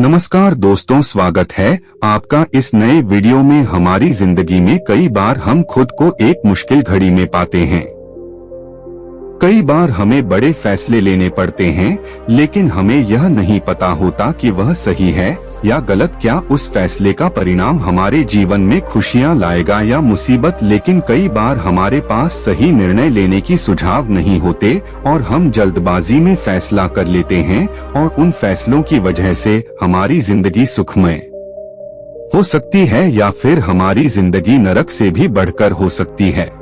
नमस्कार दोस्तों, स्वागत है आपका इस नए वीडियो में। हमारी जिंदगी में कई बार हम खुद को एक मुश्किल घड़ी में पाते हैं। कई बार हमें बड़े फैसले लेने पड़ते हैं, लेकिन हमें यह नहीं पता होता कि वह सही है या गलत। क्या उस फैसले का परिणाम हमारे जीवन में खुशियां लाएगा या मुसीबत। लेकिन कई बार हमारे पास सही निर्णय लेने की सुझाव नहीं होते और हम जल्दबाजी में फैसला कर लेते हैं, और उन फैसलों की वजह से हमारी जिंदगी सुखमय हो सकती है या फिर हमारी जिंदगी नरक से भी बढ़कर हो सकती है।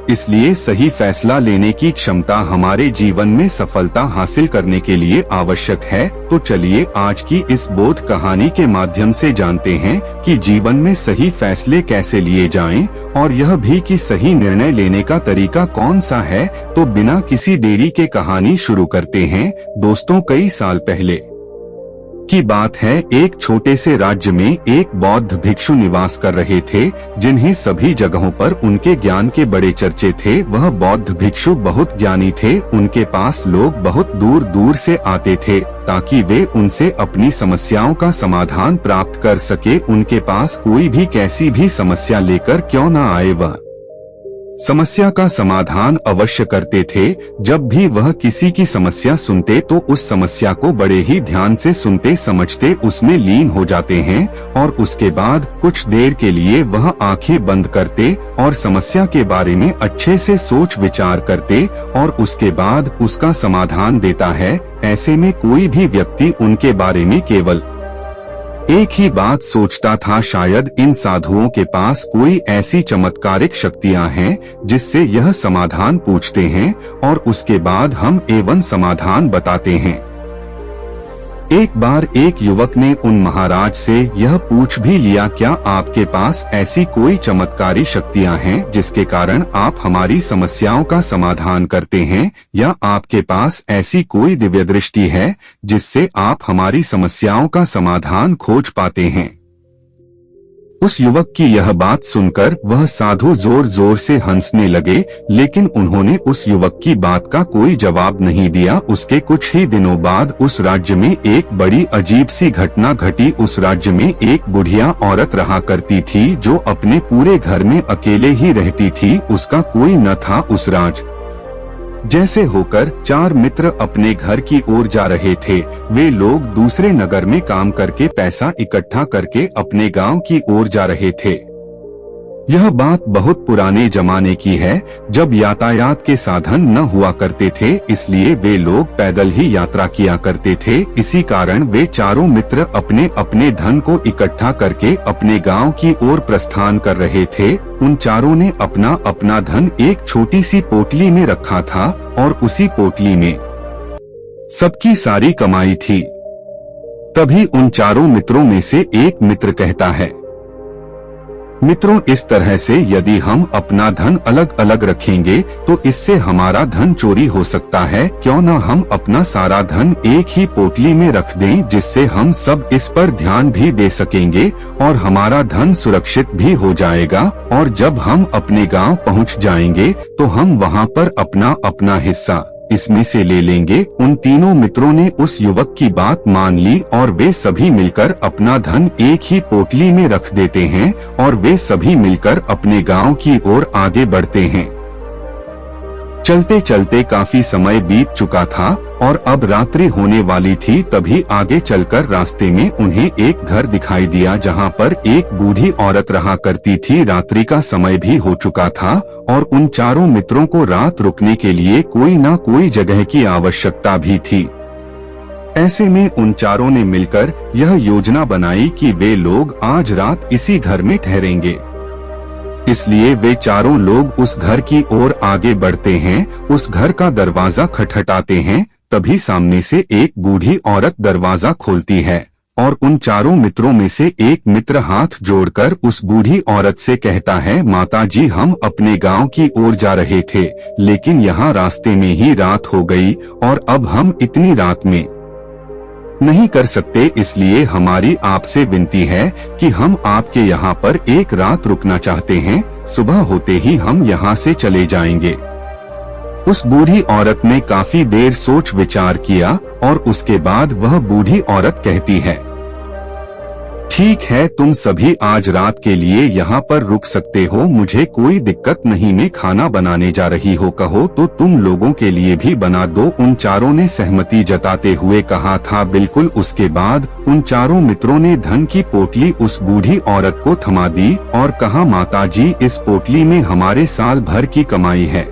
इसलिए सही फैसला लेने की क्षमता हमारे जीवन में सफलता हासिल करने के लिए आवश्यक है। तो चलिए आज की इस बोध कहानी के माध्यम से जानते हैं कि जीवन में सही फैसले कैसे लिए जाएं, और यह भी कि सही निर्णय लेने का तरीका कौन सा है। तो बिना किसी देरी के कहानी शुरू करते हैं। दोस्तों, कई साल पहले की बात है। एक छोटे से राज्य में एक बौद्ध भिक्षु निवास कर रहे थे, जिन्हें सभी जगहों पर उनके ज्ञान के बड़े चर्चे थे। वह बौद्ध भिक्षु बहुत ज्ञानी थे। उनके पास लोग बहुत दूर दूर से आते थे ताकि वे उनसे अपनी समस्याओं का समाधान प्राप्त कर सके। उनके पास कोई भी कैसी भी समस्या लेकर क्यों न आए, वह समस्या का समाधान अवश्य करते थे। जब भी वह किसी की समस्या सुनते तो उस समस्या को बड़े ही ध्यान से सुनते समझते उसमें लीन हो जाते हैं, और उसके बाद कुछ देर के लिए वह आंखें बंद करते और समस्या के बारे में अच्छे से सोच विचार करते, और उसके बाद उसका समाधान देता है। ऐसे में कोई भी व्यक्ति उनके बारे में केवल एक ही बात सोचता था, शायद इन साधुओं के पास कोई ऐसी चमत्कारिक शक्तियां हैं जिससे यह समाधान पूछते हैं और उसके बाद हम एवं समाधान बताते हैं। एक बार एक युवक ने उन महाराज से यह पूछ भी लिया, क्या आपके पास ऐसी कोई चमत्कारी शक्तियां हैं जिसके कारण आप हमारी समस्याओं का समाधान करते हैं, या आपके पास ऐसी कोई दिव्य दृष्टि है जिससे आप हमारी समस्याओं का समाधान खोज पाते हैं। उस युवक की यह बात सुनकर वह साधु जोर जोर से हंसने लगे, लेकिन उन्होंने उस युवक की बात का कोई जवाब नहीं दिया। उसके कुछ ही दिनों बाद उस राज्य में एक बड़ी अजीब सी घटना घटी। उस राज्य में एक बुढ़िया औरत रहा करती थी जो अपने पूरे घर में अकेले ही रहती थी। उसका कोई न था। उस राज जैसे होकर 4 मित्र अपने घर की ओर जा रहे थे। वे लोग दूसरे नगर में काम करके पैसा इकट्ठा करके अपने गांव की ओर जा रहे थे। यह बात बहुत पुराने जमाने की है, जब यातायात के साधन न हुआ करते थे, इसलिए वे लोग पैदल ही यात्रा किया करते थे। इसी कारण वे चारों मित्र अपने अपने धन को इकट्ठा करके अपने गांव की ओर प्रस्थान कर रहे थे। उन चारों ने अपना अपना धन एक छोटी सी पोटली में रखा था, और उसी पोटली में सबकी सारी कमाई थी। तभी उन चारों मित्रों में से एक मित्र कहता है, मित्रों, इस तरह से यदि हम अपना धन अलग अलग रखेंगे तो इससे हमारा धन चोरी हो सकता है। क्यों न हम अपना सारा धन एक ही पोटली में रख दें, जिससे हम सब इस पर ध्यान भी दे सकेंगे और हमारा धन सुरक्षित भी हो जाएगा। और जब हम अपने गांव पहुंच जाएंगे तो हम वहां पर अपना अपना हिस्सा इसमें से ले लेंगे। उन तीनों मित्रों ने उस युवक की बात मान ली और वे सभी मिलकर अपना धन एक ही पोटली में रख देते हैं, और वे सभी मिलकर अपने गांव की ओर आगे बढ़ते हैं। चलते चलते काफी समय बीत चुका था और अब रात्रि होने वाली थी। तभी आगे चलकर रास्ते में उन्हें एक घर दिखाई दिया, जहां पर एक बूढ़ी औरत रहा करती थी। रात्रि का समय भी हो चुका था और उन चारों मित्रों को रात रुकने के लिए कोई न कोई जगह की आवश्यकता भी थी। ऐसे में उन चारों ने मिलकर यह योजना बनाई कि वे लोग आज रात इसी घर में ठहरेंगे। इसलिए वे चारों लोग उस घर की ओर आगे बढ़ते हैं। उस घर का दरवाजा खटखटाते हैं। तभी सामने से एक बूढ़ी औरत दरवाजा खोलती है, और उन चारों मित्रों में से एक मित्र हाथ जोड़कर उस बूढ़ी औरत से कहता है, माता जी, हम अपने गांव की ओर जा रहे थे, लेकिन यहाँ रास्ते में ही रात हो गई और अब हम इतनी रात में नहीं कर सकते। इसलिए हमारी आपसे विनती है कि हम आपके यहाँ पर एक रात रुकना चाहते हैं। सुबह होते ही हम यहाँ से चले जाएंगे। उस बूढ़ी औरत ने काफी देर सोच विचार किया और उसके बाद वह बूढ़ी औरत कहती है, ठीक है, तुम सभी आज रात के लिए यहाँ पर रुक सकते हो, मुझे कोई दिक्कत नहीं, मैं खाना बनाने जा रही हो, कहो तो तुम लोगों के लिए भी बना दो। उन चारों ने सहमति जताते हुए कहा था। बिल्कुल उसके बाद उन चारों मित्रों ने धन की पोटली उस बूढ़ी औरत को थमा दी और कहा, माताजी, इस पोटली में हमारे साल भर की कमाई है।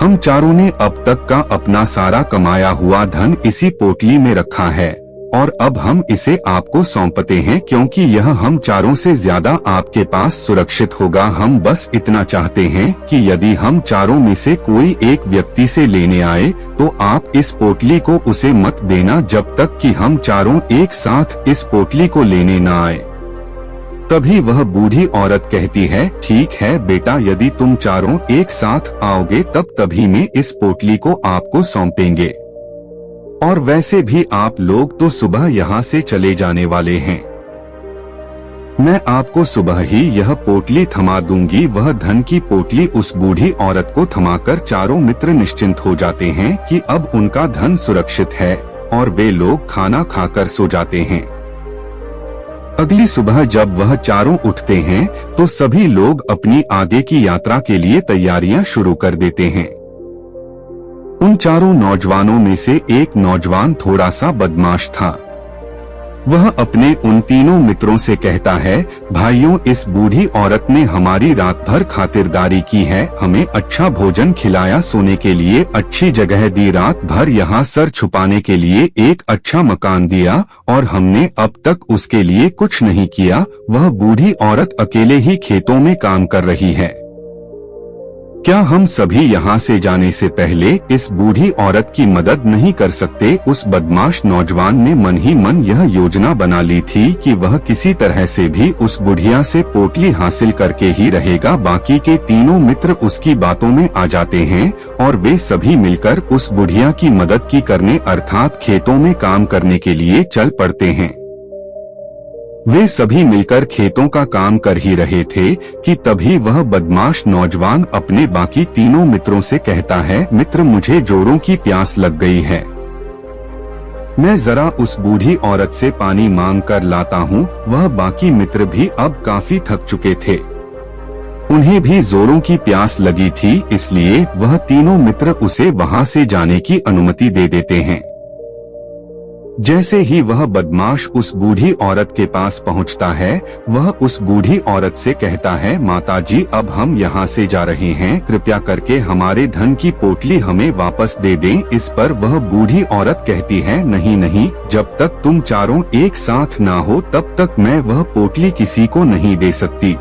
हम चारों ने अब तक का अपना सारा कमाया हुआ धन इसी पोटली में रखा है और अब हम इसे आपको सौंपते हैं, क्योंकि यह हम चारों से ज्यादा आपके पास सुरक्षित होगा। हम बस इतना चाहते हैं कि यदि हम चारों में से कोई एक व्यक्ति से लेने आए तो आप इस पोटली को उसे मत देना जब तक कि हम चारों एक साथ इस पोटली को लेने न आए। तभी वह बूढ़ी औरत कहती है, ठीक है बेटा, यदि तुम चारों एक साथ आओगे तब तभी मैं इस पोटली को आपको सौंपेंगे। और वैसे भी आप लोग तो सुबह यहाँ से चले जाने वाले हैं, मैं आपको सुबह ही यह पोटली थमा दूंगी। वह धन की पोटली उस बूढ़ी औरत को थमाकर चारों मित्र निश्चिंत हो जाते हैं कि अब उनका धन सुरक्षित है और वे लोग खाना खाकर सो जाते हैं। अगली सुबह जब वह चारों उठते हैं तो सभी लोग अपनी आगे की यात्रा के लिए तैयारियां शुरू कर देते हैं। उन चारों नौजवानों में से एक नौजवान थोड़ा सा बदमाश था। वह अपने उन तीनों मित्रों से कहता है, भाइयों, इस बूढ़ी औरत ने हमारी रात भर खातिरदारी की है, हमें अच्छा भोजन खिलाया, सोने के लिए अच्छी जगह दी, रात भर यहाँ सर छुपाने के लिए एक अच्छा मकान दिया और हमने अब तक उसके लिए कुछ नहीं किया। वह बूढ़ी औरत अकेले ही खेतों में काम कर रही है। क्या हम सभी यहाँ से जाने से पहले इस बूढ़ी औरत की मदद नहीं कर सकते? उस बदमाश नौजवान ने मन ही मन यह योजना बना ली थी कि वह किसी तरह से भी उस बुढ़िया से पोटली हासिल करके ही रहेगा। बाकी के तीनों मित्र उसकी बातों में आ जाते हैं और वे सभी मिलकर उस बुढ़िया की मदद की करने अर्थात खेतों में काम करने के लिए चल पड़ते हैं। वे सभी मिलकर खेतों का काम कर ही रहे थे कि तभी वह बदमाश नौजवान अपने बाकी तीनों मित्रों से कहता है, मित्र, मुझे जोरों की प्यास लग गई है, मैं जरा उस बूढ़ी औरत से पानी मांग कर लाता हूँ। वह बाकी मित्र भी अब काफी थक चुके थे, उन्हें भी जोरों की प्यास लगी थी, इसलिए वह तीनों मित्र उसे वहाँ से जाने की अनुमति दे देते हैं। जैसे ही वह बदमाश उस बूढ़ी औरत के पास पहुंचता है, वह उस बूढ़ी औरत से कहता है, माताजी, अब हम यहाँ से जा रहे हैं, कृपया करके हमारे धन की पोटली हमें वापस दे दें। इस पर वह बूढ़ी औरत कहती है, नहीं नहीं, जब तक तुम चारों एक साथ ना हो तब तक मैं वह पोटली किसी को नहीं दे सकती।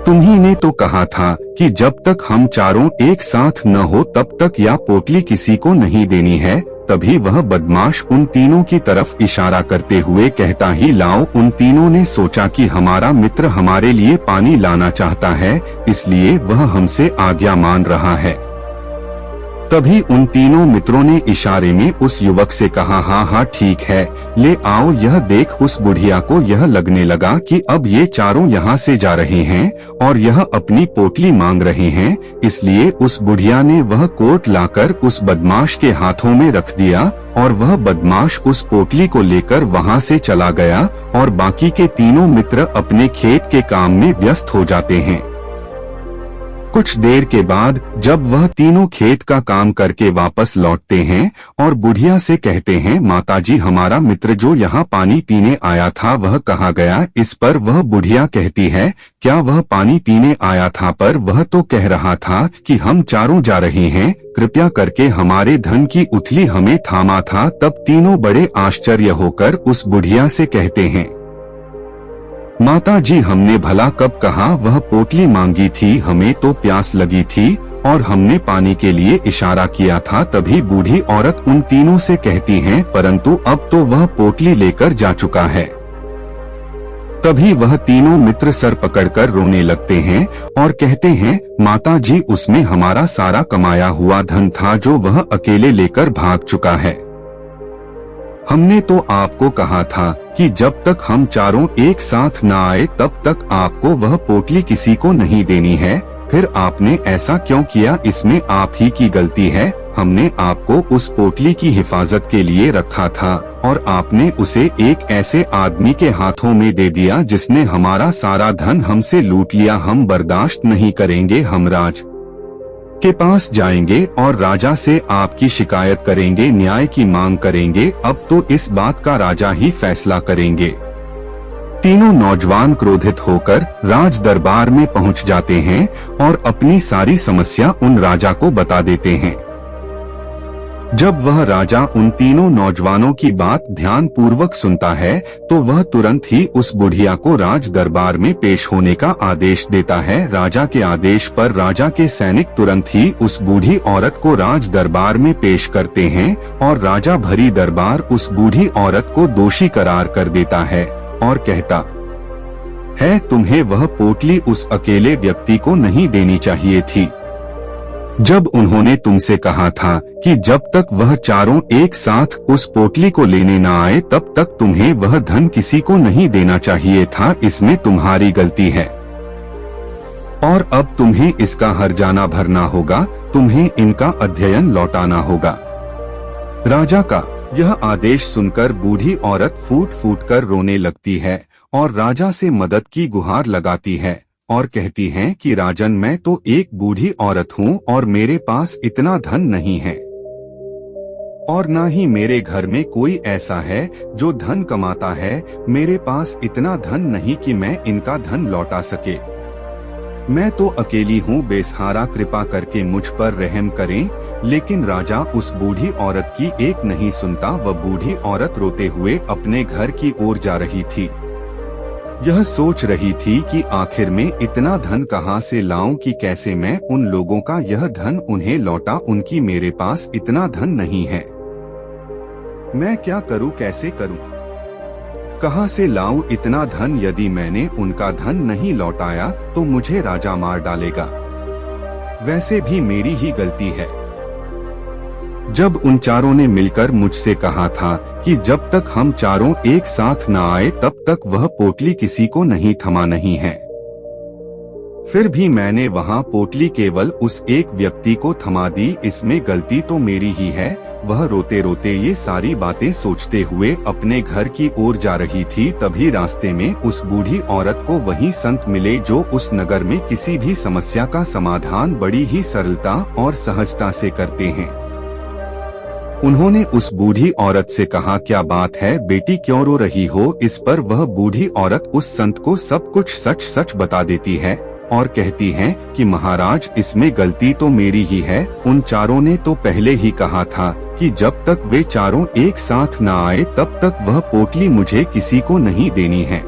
तुम्ही ने तो कहा था कि जब तक हम चारों एक साथ न हो तब तक यह पोटली किसी को नहीं देनी है। तभी वह बदमाश उन तीनों की तरफ इशारा करते हुए कहता ही लाओ। उन तीनों ने सोचा कि हमारा मित्र हमारे लिए पानी लाना चाहता है, इसलिए वह हमसे आज्ञा मान रहा है। तभी उन तीनों मित्रों ने इशारे में उस युवक से कहा, हाँ हाँ ठीक है, ले आओ। यह देख उस बुढ़िया को यह लगने लगा कि अब ये चारों यहाँ से जा रहे हैं और यह अपनी पोटली मांग रहे हैं, इसलिए उस बुढ़िया ने वह कोट लाकर उस बदमाश के हाथों में रख दिया और वह बदमाश उस पोटली को लेकर वहाँ से चला गया और बाकी के तीनों मित्र अपने खेत के काम में व्यस्त हो जाते हैं। कुछ देर के बाद जब वह तीनों खेत का काम करके वापस लौटते हैं और बुढ़िया से कहते हैं, माताजी, हमारा मित्र जो यहाँ पानी पीने आया था वह कहाँ गया? इस पर वह बुढ़िया कहती है, क्या वह पानी पीने आया था? पर वह तो कह रहा था कि हम चारों जा रहे हैं, कृपया करके हमारे धन की उथली हमें थामा था। तब तीनों बड़े आश्चर्य होकर उस बुढ़िया से कहते हैं, माता जी, हमने भला कब कहा? वह पोटली मांगी थी, हमें तो प्यास लगी थी और हमने पानी के लिए इशारा किया था। तभी बूढ़ी औरत उन तीनों से कहती है, परंतु अब तो वह पोटली लेकर जा चुका है। तभी वह तीनों मित्र सर पकड़कर रोने लगते हैं और कहते हैं, माता जी, उसमें हमारा सारा कमाया हुआ धन था जो वह अकेले लेकर भाग चुका है। हमने तो आपको कहा था कि जब तक हम चारों एक साथ न आए तब तक आपको वह पोटली किसी को नहीं देनी है। फिर आपने ऐसा क्यों किया? इसमें आप ही की गलती है। हमने आपको उस पोटली की हिफाजत के लिए रखा था और आपने उसे एक ऐसे आदमी के हाथों में दे दिया जिसने हमारा सारा धन हमसे लूट लिया। हम बर्दाश्त नहीं करेंगे। हम राज के पास जाएंगे और राजा से आपकी शिकायत करेंगे, न्याय की मांग करेंगे। अब तो इस बात का राजा ही फैसला करेंगे। तीनों नौजवान क्रोधित होकर राज दरबार में पहुंच जाते हैं और अपनी सारी समस्या उन राजा को बता देते हैं। जब वह राजा उन तीनों नौजवानों की बात ध्यान पूर्वक सुनता है तो वह तुरंत ही उस बुढ़िया को राज दरबार में पेश होने का आदेश देता है। राजा के आदेश पर राजा के सैनिक तुरंत ही उस बूढ़ी औरत को राज दरबार में पेश करते हैं और राजा भरी दरबार उस बूढ़ी औरत को दोषी करार कर देता है और कहता है, तुम्हें वह पोटली उस अकेले व्यक्ति को नहीं देनी चाहिए थी। जब उन्होंने तुमसे कहा था कि जब तक वह चारों एक साथ उस पोटली को लेने न आए तब तक तुम्हें वह धन किसी को नहीं देना चाहिए था। इसमें तुम्हारी गलती है और अब तुम्हें इसका हर्जाना भरना होगा। तुम्हें इनका अध्ययन लौटाना होगा। राजा का यह आदेश सुनकर बूढ़ी औरत फूट फूट कर रोने लगती है और राजा से मदद की गुहार लगाती है और कहती है कि राजन, मैं तो एक बूढ़ी औरत हूँ और मेरे पास इतना धन नहीं है और न ही मेरे घर में कोई ऐसा है जो धन कमाता है। मेरे पास इतना धन नहीं कि मैं इनका धन लौटा सके। मैं तो अकेली हूँ, बेसहारा, कृपा करके मुझ पर रहम करें। लेकिन राजा उस बूढ़ी औरत की एक नहीं सुनता। वह बूढ़ी औरत रोते हुए अपने घर की ओर जा रही थी। यह सोच रही थी कि आखिर में इतना धन कहाँ से लाऊं कि कैसे मैं उन लोगों का यह धन उन्हें लौटा। उनकी मेरे पास इतना धन नहीं है। मैं क्या करूं, कैसे करूं, कहाँ से लाऊं इतना धन? यदि मैंने उनका धन नहीं लौटाया तो मुझे राजा मार डालेगा। वैसे भी मेरी ही गलती है। जब उन चारों ने मिलकर मुझसे कहा था कि जब तक हम चारों एक साथ न आए तब तक वह पोटली किसी को नहीं थमा नहीं है, फिर भी मैंने वहां पोटली केवल उस एक व्यक्ति को थमा दी। इसमें गलती तो मेरी ही है। वह रोते रोते ये सारी बातें सोचते हुए अपने घर की ओर जा रही थी। तभी रास्ते में उस बूढ़ी औरत को वही संत मिले जो उस नगर में किसी भी समस्या का समाधान बड़ी ही सरलता और सहजता से करते हैं। उन्होंने उस बूढ़ी औरत से कहा, क्या बात है बेटी, क्यों रो रही हो? इस पर वह बूढ़ी औरत उस संत को सब कुछ सच सच बता देती है और कहती है कि महाराज, इसमें गलती तो मेरी ही है। उन चारों ने तो पहले ही कहा था कि जब तक वे चारों एक साथ न आए तब तक वह पोटली मुझे किसी को नहीं देनी है।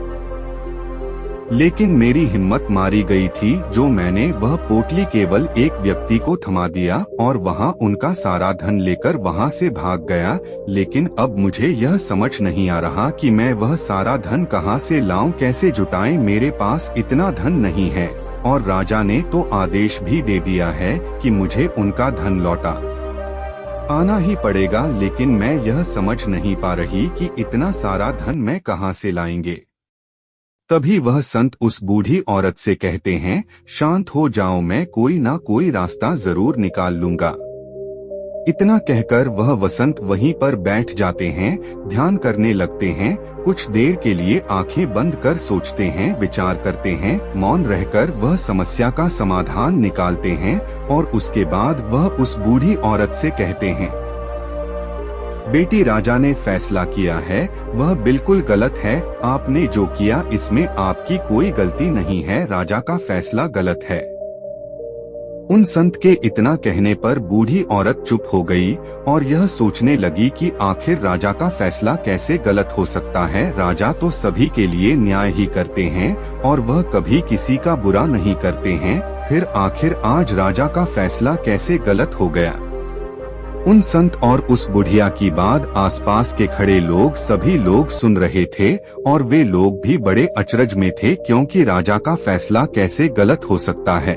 लेकिन मेरी हिम्मत मारी गई थी जो मैंने वह पोटली केवल एक व्यक्ति को थमा दिया और वहां उनका सारा धन लेकर वहां से भाग गया। लेकिन अब मुझे यह समझ नहीं आ रहा कि मैं वह सारा धन कहां से लाऊं, कैसे जुटाएं? मेरे पास इतना धन नहीं है और राजा ने तो आदेश भी दे दिया है कि मुझे उनका धन लौटा आना ही पड़ेगा। लेकिन मैं यह समझ नहीं पा रही कि इतना सारा धन मैं कहां से लाएंगे। तभी वह संत उस बूढ़ी औरत से कहते हैं, शांत हो जाओ, मैं कोई ना कोई रास्ता जरूर निकाल लूंगा। इतना कहकर वह वसंत वहीं पर बैठ जाते हैं, ध्यान करने लगते हैं। कुछ देर के लिए आंखें बंद कर सोचते हैं, विचार करते हैं। मौन रहकर वह समस्या का समाधान निकालते हैं और उसके बाद वह उस बूढ़ी औरत से कहते हैं, बेटी, राजा ने फैसला किया है वह बिल्कुल गलत है। आपने जो किया इसमें आपकी कोई गलती नहीं है। राजा का फैसला गलत है। उन संत के इतना कहने पर बूढ़ी औरत चुप हो गई और यह सोचने लगी कि आखिर राजा का फैसला कैसे गलत हो सकता है। राजा तो सभी के लिए न्याय ही करते हैं और वह कभी किसी का बुरा नहीं करते हैं। फिर आखिर आज राजा का फैसला कैसे गलत हो गया? उन संत और उस बुढ़िया की बात आसपास के खड़े लोग सभी लोग सुन रहे थे और वे लोग भी बड़े अचरज में थे, क्योंकि राजा का फैसला कैसे गलत हो सकता है।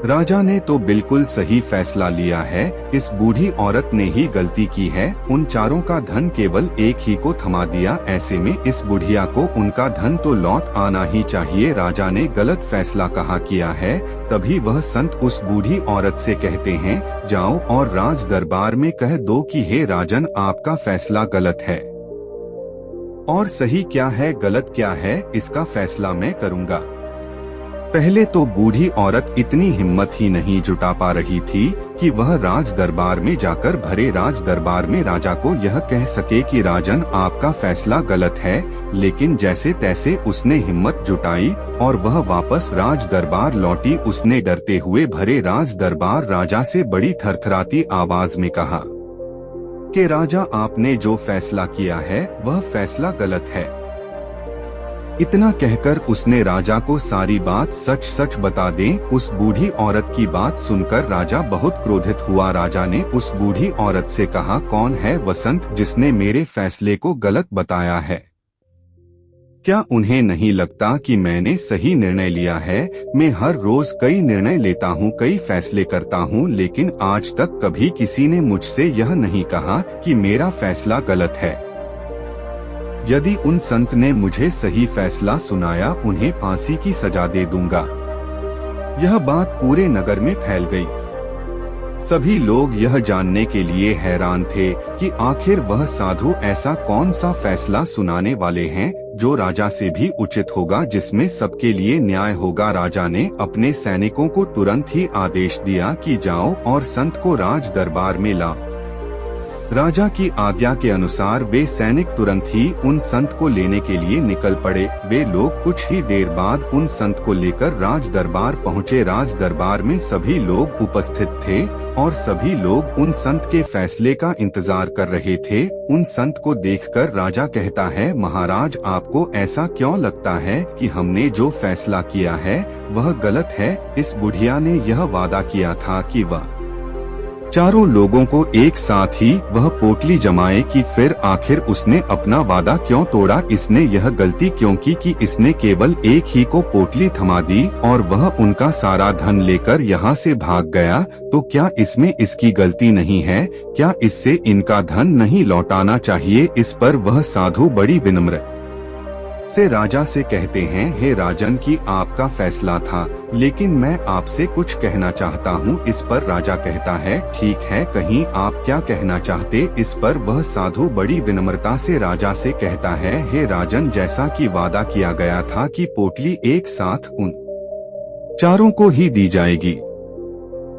राजा ने तो बिल्कुल सही फैसला लिया है, इस बूढ़ी औरत ने ही गलती की है, उन चारों का धन केवल एक ही को थमा दिया, ऐसे में इस बुढ़िया को उनका धन तो लौट आना ही चाहिए। राजा ने गलत फैसला कहा किया है। तभी वह संत उस बूढ़ी औरत से कहते हैं, जाओ और राज दरबार में कह दो कि हे राजन, आपका फैसला गलत है और सही क्या है गलत क्या है इसका फैसला मैं करूँगा। पहले तो बूढ़ी औरत इतनी हिम्मत ही नहीं जुटा पा रही थी कि वह राज दरबार में जाकर भरे राज दरबार में राजा को यह कह सके कि राजन, आपका फैसला गलत है। लेकिन जैसे तैसे उसने हिम्मत जुटाई और वह वापस राज दरबार लौटी। उसने डरते हुए भरे राज दरबार राजा से बड़ी थरथराती आवाज में कहा कि राजा, आपने जो फैसला किया है वह फैसला गलत है। इतना कहकर उसने राजा को सारी बात सच सच बता दें। उस बूढ़ी औरत की बात सुनकर राजा बहुत क्रोधित हुआ। राजा ने उस बूढ़ी औरत से कहा, कौन है वसंत जिसने मेरे फैसले को गलत बताया है? क्या उन्हें नहीं लगता कि मैंने सही निर्णय लिया है? मैं हर रोज कई निर्णय लेता हूँ, कई फैसले करता हूँ, लेकिन आज तक कभी किसी ने मुझसे यह नहीं कहा कि मेरा फैसला गलत है। यदि उन संत ने मुझे सही फैसला सुनाया, उन्हें फांसी की सजा दे दूंगा। यह बात पूरे नगर में फैल गई। सभी लोग यह जानने के लिए हैरान थे कि आखिर वह साधु ऐसा कौन सा फैसला सुनाने वाले हैं जो राजा से भी उचित होगा, जिसमें सबके लिए न्याय होगा। राजा ने अपने सैनिकों को तुरंत ही आदेश दिया कि जाओ और संत को राज दरबार में लाओ। राजा की आज्ञा के अनुसार वे सैनिक तुरंत ही उन संत को लेने के लिए निकल पड़े। वे लोग कुछ ही देर बाद उन संत को लेकर राज दरबार पहुँचे। राज दरबार में सभी लोग उपस्थित थे और सभी लोग उन संत के फैसले का इंतजार कर रहे थे। उन संत को देखकर राजा कहता है, महाराज, आपको ऐसा क्यों लगता है कि हमने जो फैसला किया है वह गलत है? इस बुढ़िया ने यह वादा किया था कि वह चारों लोगों को एक साथ ही वह पोटली जमाए कि फिर आखिर उसने अपना वादा क्यों तोड़ा? इसने यह गलती क्यों की कि इसने केवल एक ही को पोटली थमा दी और वह उनका सारा धन लेकर यहाँ से भाग गया? तो क्या इसमें इसकी गलती नहीं है? क्या इससे इनका धन नहीं लौटाना चाहिए? इस पर वह साधु बड़ी विनम्र से राजा से कहते हैं, हे राजन, की आपका फैसला था, लेकिन मैं आपसे कुछ कहना चाहता हूँ। इस पर राजा कहता है, ठीक है, कहीं आप क्या कहना चाहते? इस पर वह साधु बड़ी विनम्रता से राजा से कहता है, हे राजन, जैसा कि वादा किया गया था कि पोटली एक साथ उन चारों को ही दी जाएगी,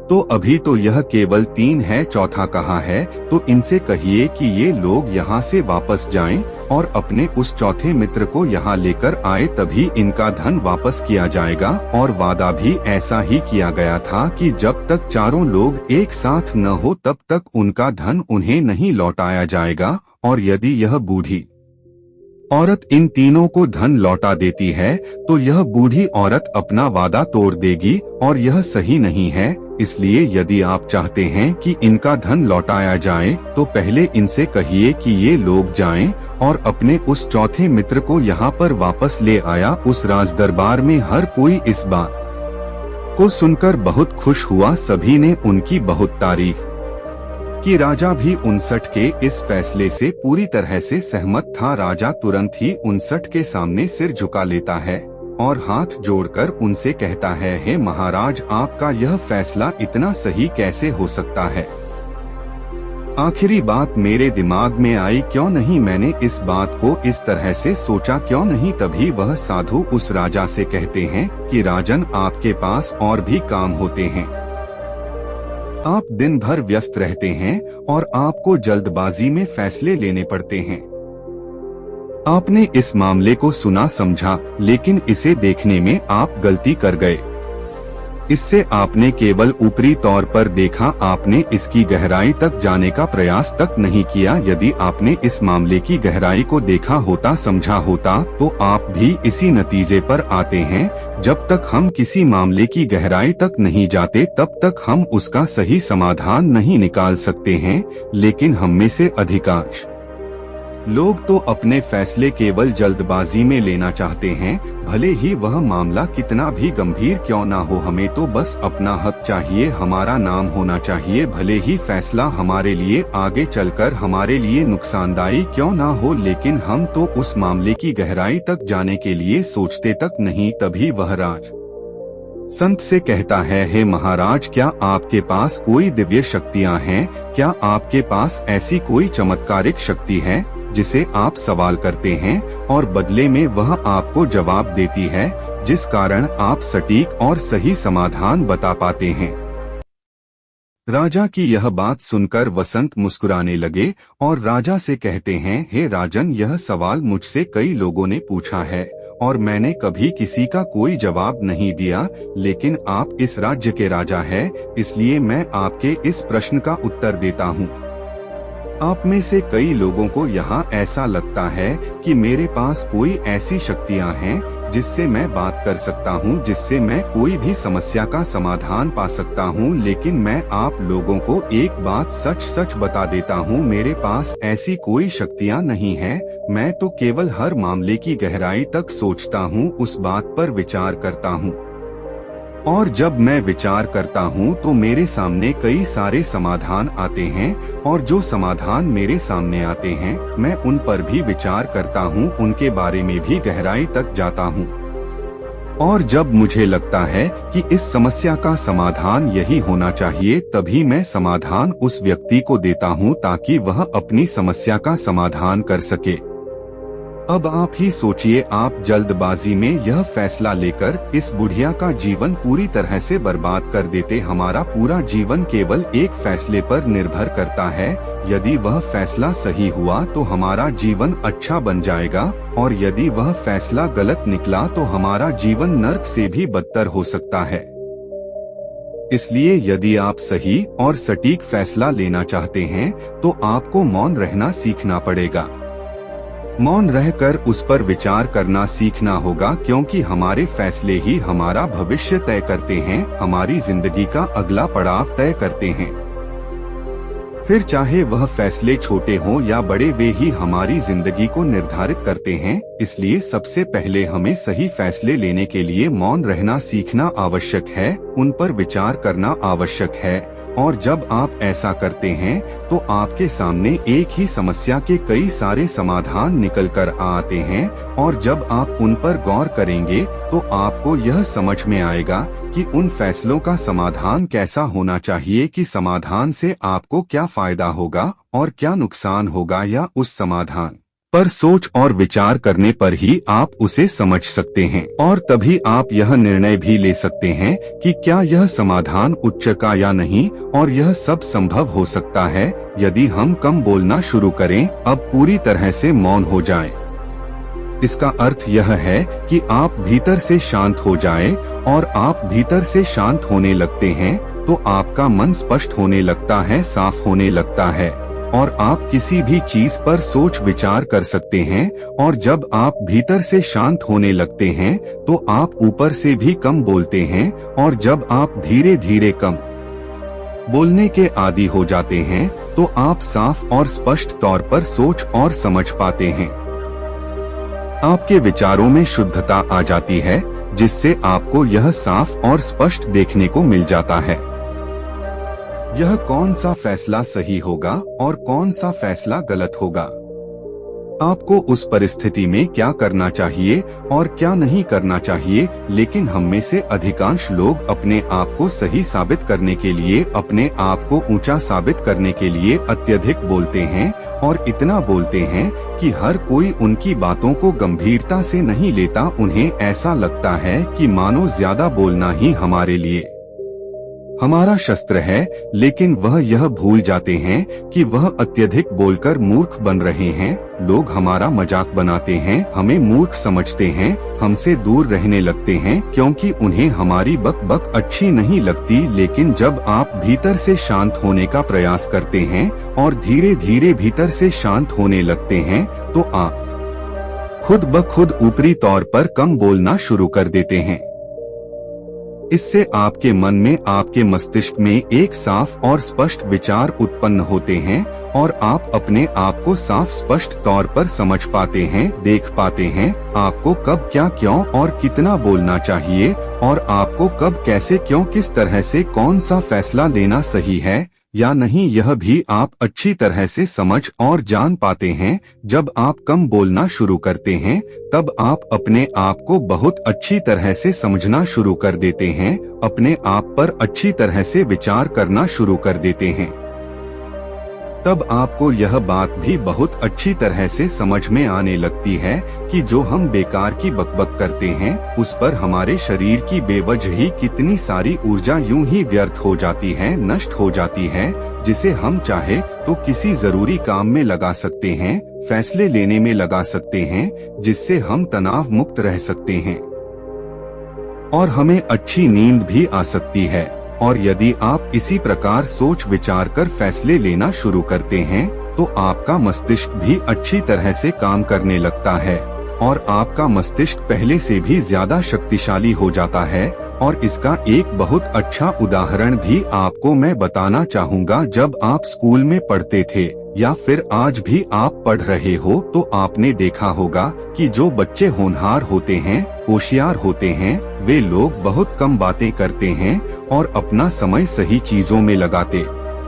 तो अभी तो यह केवल 3 है, चौथा कहाँ है? तो इनसे कहिए कि ये लोग यहाँ से वापस जाएं और अपने उस चौथे मित्र को यहाँ लेकर आए, तभी इनका धन वापस किया जाएगा। और वादा भी ऐसा ही किया गया था कि जब तक चारों लोग एक साथ न हो तब तक उनका धन उन्हें नहीं लौटाया जाएगा। और यदि यह बूढ़ी औरत इन तीनों को धन लौटा देती है तो यह बूढ़ी औरत अपना वादा तोड़ देगी और यह सही नहीं है। इसलिए यदि आप चाहते हैं कि इनका धन लौटाया जाए तो पहले इनसे कहिए कि ये लोग जाएं और अपने उस चौथे मित्र को यहाँ पर वापस ले आया। उस राज दरबार में हर कोई इस बात को सुनकर बहुत खुश हुआ। सभी ने उनकी बहुत तारीफ कि राजा भी 59 के इस फैसले से पूरी तरह से सहमत था। राजा तुरंत ही 59 के सामने सिर झुका लेता है और हाथ जोड़कर उनसे कहता है, हे महाराज, आपका यह फैसला इतना सही कैसे हो सकता है? आखिरी बात मेरे दिमाग में आई, क्यों नहीं मैंने इस बात को इस तरह से सोचा, क्यों नहीं? तभी वह साधु उस राजा से कहते हैं कि राजन, आपके पास और भी काम होते हैं, आप दिन भर व्यस्त रहते हैं और आपको जल्दबाजी में फैसले लेने पड़ते हैं। आपने इस मामले को सुना समझा, लेकिन इसे देखने में आप गलती कर गए। इससे आपने केवल ऊपरी तौर पर देखा, आपने इसकी गहराई तक जाने का प्रयास तक नहीं किया। यदि आपने इस मामले की गहराई को देखा होता, समझा होता, तो आप भी इसी नतीजे पर आते हैं। जब तक हम किसी मामले की गहराई तक नहीं जाते तब तक हम उसका सही समाधान नहीं निकाल सकते हैं। लेकिन हम में से अधिकांश लोग तो अपने फैसले केवल जल्दबाजी में लेना चाहते हैं, भले ही वह मामला कितना भी गंभीर क्यों ना हो। हमें तो बस अपना हक चाहिए, हमारा नाम होना चाहिए, भले ही फैसला हमारे लिए आगे चलकर हमारे लिए नुकसानदायी क्यों ना हो। लेकिन हम तो उस मामले की गहराई तक जाने के लिए सोचते तक नहीं। तभी वह राज संत से कहता है, हे महाराज, क्या आपके पास कोई दिव्य शक्तियां हैं? क्या आपके पास ऐसी कोई चमत्कारिक शक्ति है जिसे आप सवाल करते हैं और बदले में वह आपको जवाब देती है, जिस कारण आप सटीक और सही समाधान बता पाते हैं? राजा की यह बात सुनकर वसंत मुस्कुराने लगे और राजा से कहते हैं, हे राजन, यह सवाल मुझसे कई लोगों ने पूछा है और मैंने कभी किसी का कोई जवाब नहीं दिया, लेकिन आप इस राज्य के राजा हैं, इसलिए मैं आपके इस प्रश्न का उत्तर देता हूँ। आप में से कई लोगों को यहाँ ऐसा लगता है कि मेरे पास कोई ऐसी शक्तियाँ हैं जिससे मैं बात कर सकता हूँ, जिससे मैं कोई भी समस्या का समाधान पा सकता हूँ। लेकिन मैं आप लोगों को एक बात सच सच बता देता हूँ, मेरे पास ऐसी कोई शक्तियाँ नहीं है। मैं तो केवल हर मामले की गहराई तक सोचता हूँ, उस बात पर विचार करता हूँ, और जब मैं विचार करता हूँ तो मेरे सामने कई सारे समाधान आते हैं, और जो समाधान मेरे सामने आते हैं मैं उन पर भी विचार करता हूँ, उनके बारे में भी गहराई तक जाता हूँ। और जब मुझे लगता है कि इस समस्या का समाधान यही होना चाहिए, तभी मैं समाधान उस व्यक्ति को देता हूँ ताकि वह अपनी समस्या का समाधान कर सके। अब आप ही सोचिए, आप जल्दबाजी में यह फैसला लेकर इस बुढ़िया का जीवन पूरी तरह से बर्बाद कर देते। हमारा पूरा जीवन केवल एक फैसले पर निर्भर करता है। यदि वह फैसला सही हुआ तो हमारा जीवन अच्छा बन जाएगा, और यदि वह फैसला गलत निकला तो हमारा जीवन नर्क से भी बदतर हो सकता है। इसलिए यदि आप सही और सटीक फैसला लेना चाहते हैं तो आपको मौन रहना सीखना पड़ेगा। मौन रहकर उस पर विचार करना सीखना होगा, क्योंकि हमारे फैसले ही हमारा भविष्य तय करते हैं, हमारी जिंदगी का अगला पड़ाव तय करते हैं। फिर चाहे वह फैसले छोटे हों या बड़े, वे ही हमारी जिंदगी को निर्धारित करते हैं। इसलिए सबसे पहले हमें सही फैसले लेने के लिए मौन रहना सीखना आवश्यक है, उन पर विचार करना आवश्यक है। और जब आप ऐसा करते हैं तो आपके सामने एक ही समस्या के कई सारे समाधान निकल कर आते हैं, और जब आप उन पर गौर करेंगे तो आपको यह समझ में आएगा कि उन फैसलों का समाधान कैसा होना चाहिए, कि समाधान से आपको क्या फायदा होगा और क्या नुकसान होगा, या उस समाधान पर सोच और विचार करने पर ही आप उसे समझ सकते हैं। और तभी आप यह निर्णय भी ले सकते हैं कि क्या यह समाधान उच्च का या नहीं। और यह सब संभव हो सकता है यदि हम कम बोलना शुरू करें, अब पूरी तरह से मौन हो जाएं। इसका अर्थ यह है कि आप भीतर से शांत हो जाएं, और आप भीतर से शांत होने लगते हैं तो आपका मन स्पष्ट होने लगता है, साफ होने लगता है, और आप किसी भी चीज पर सोच विचार कर सकते हैं। और जब आप भीतर से शांत होने लगते हैं तो आप ऊपर से भी कम बोलते हैं, और जब आप धीरे धीरे कम बोलने के आदी हो जाते हैं तो आप साफ और स्पष्ट तौर पर सोच और समझ पाते हैं। आपके विचारों में शुद्धता आ जाती है, जिससे आपको यह साफ और स्पष्ट देखने को मिल जाता है यह कौन सा फैसला सही होगा और कौन सा फैसला गलत होगा। आपको उस परिस्थिति में क्या करना चाहिए और क्या नहीं करना चाहिए। लेकिन हम में से अधिकांश लोग अपने आप को सही साबित करने के लिए, अपने आप को ऊंचा साबित करने के लिए अत्यधिक बोलते हैं, और इतना बोलते हैं कि हर कोई उनकी बातों को गंभीरता से नहीं लेता। उन्हें ऐसा लगता है कि मानो ज्यादा बोलना ही हमारे लिए हमारा शस्त्र है, लेकिन वह यह भूल जाते हैं कि वह अत्यधिक बोलकर मूर्ख बन रहे हैं। लोग हमारा मजाक बनाते हैं, हमें मूर्ख समझते हैं, हमसे दूर रहने लगते हैं, क्योंकि उन्हें हमारी बक अच्छी नहीं लगती। लेकिन जब आप भीतर से शांत होने का प्रयास करते हैं और धीरे धीरे भीतर से शांत होने लगते हैं तो आप खुद ब खुद ऊपरी तौर पर कम बोलना शुरू कर देते हैं। इससे आपके मन में, आपके मस्तिष्क में एक साफ और स्पष्ट विचार उत्पन्न होते हैं और आप अपने आप को साफ स्पष्ट तौर पर समझ पाते हैं, देख पाते हैं आपको कब क्या, क्यों और कितना बोलना चाहिए और आपको कब, कैसे, क्यों, किस तरह से कौन सा फैसला लेना सही है या नहीं, यह भी आप अच्छी तरह से समझ और जान पाते हैं। जब आप कम बोलना शुरू करते हैं तब आप अपने आप को बहुत अच्छी तरह से समझना शुरू कर देते हैं, अपने आप पर अच्छी तरह से विचार करना शुरू कर देते हैं। तब आपको यह बात भी बहुत अच्छी तरह से समझ में आने लगती है कि जो हम बेकार की बकबक करते हैं उस पर हमारे शरीर की बेवजह ही कितनी सारी ऊर्जा यूं ही व्यर्थ हो जाती है, नष्ट हो जाती है, जिसे हम चाहे तो किसी जरूरी काम में लगा सकते हैं, फैसले लेने में लगा सकते हैं, जिससे हम तनाव मुक्त रह सकते हैं और हमें अच्छी नींद भी आ सकती है। और यदि आप इसी प्रकार सोच विचार कर फैसले लेना शुरू करते हैं तो आपका मस्तिष्क भी अच्छी तरह से काम करने लगता है और आपका मस्तिष्क पहले से भी ज्यादा शक्तिशाली हो जाता है। और इसका एक बहुत अच्छा उदाहरण भी आपको मैं बताना चाहूँगा। जब आप स्कूल में पढ़ते थे या फिर आज भी आप पढ़ रहे हो तो आपने देखा होगा कि जो बच्चे होनहार होते हैं, होशियार होते हैं, वे लोग बहुत कम बातें करते हैं और अपना समय सही चीजों में लगाते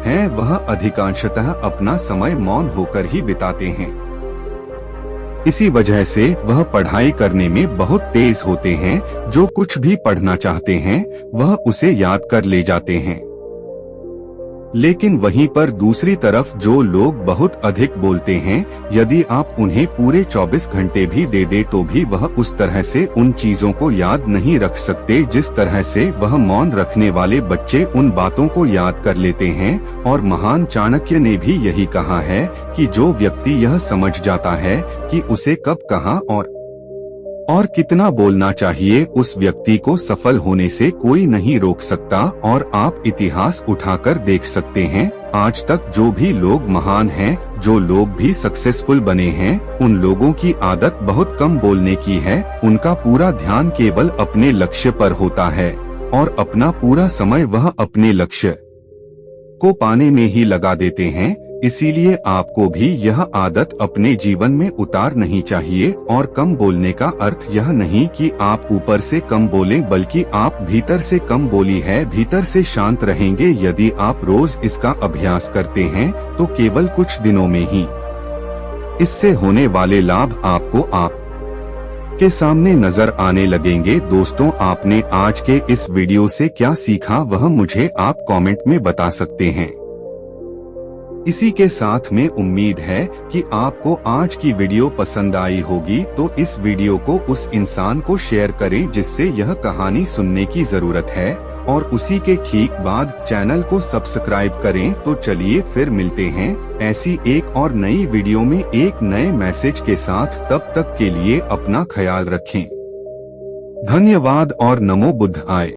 हैं। वह अधिकांशतः अपना समय मौन होकर ही बिताते हैं। इसी वजह से वह पढ़ाई करने में बहुत तेज होते हैं। जो कुछ भी पढ़ना चाहते हैं वह उसे याद कर ले जाते हैं। लेकिन वहीं पर दूसरी तरफ जो लोग बहुत अधिक बोलते हैं, यदि आप उन्हें पूरे 24 घंटे भी दे दे तो भी वह उस तरह से उन चीजों को याद नहीं रख सकते जिस तरह से वह मौन रखने वाले बच्चे उन बातों को याद कर लेते हैं। और महान चाणक्य ने भी यही कहा है कि जो व्यक्ति यह समझ जाता है कि उसे कब, कहाँ और कितना बोलना चाहिए, उस व्यक्ति को सफल होने से कोई नहीं रोक सकता। और आप इतिहास उठाकर देख सकते हैं, आज तक जो भी लोग महान हैं, जो लोग भी सक्सेसफुल बने हैं, उन लोगों की आदत बहुत कम बोलने की है। उनका पूरा ध्यान केवल अपने लक्ष्य पर होता है और अपना पूरा समय वह अपने लक्ष्य को पाने में ही लगा देते हैं। इसीलिए आपको भी यह आदत अपने जीवन में उतार नहीं चाहिए। और कम बोलने का अर्थ यह नहीं कि आप ऊपर से कम बोलें, बल्कि आप भीतर से कम बोली है, भीतर से शांत रहेंगे। यदि आप रोज इसका अभ्यास करते हैं तो केवल कुछ दिनों में ही इससे होने वाले लाभ आपको के सामने नजर आने लगेंगे। दोस्तों, आपने आज के इस वीडियो से क्या सीखा वह मुझे आप कमेंट में बता सकते हैं। इसी के साथ में उम्मीद है कि आपको आज की वीडियो पसंद आई होगी, तो इस वीडियो को उस इंसान को शेयर करें जिससे यह कहानी सुनने की जरूरत है और उसी के ठीक बाद चैनल को सब्सक्राइब करें। तो चलिए फिर मिलते हैं ऐसी एक और नई वीडियो में एक नए मैसेज के साथ। तब तक के लिए अपना ख्याल रखें। धन्यवाद और नमो बुद्धाय।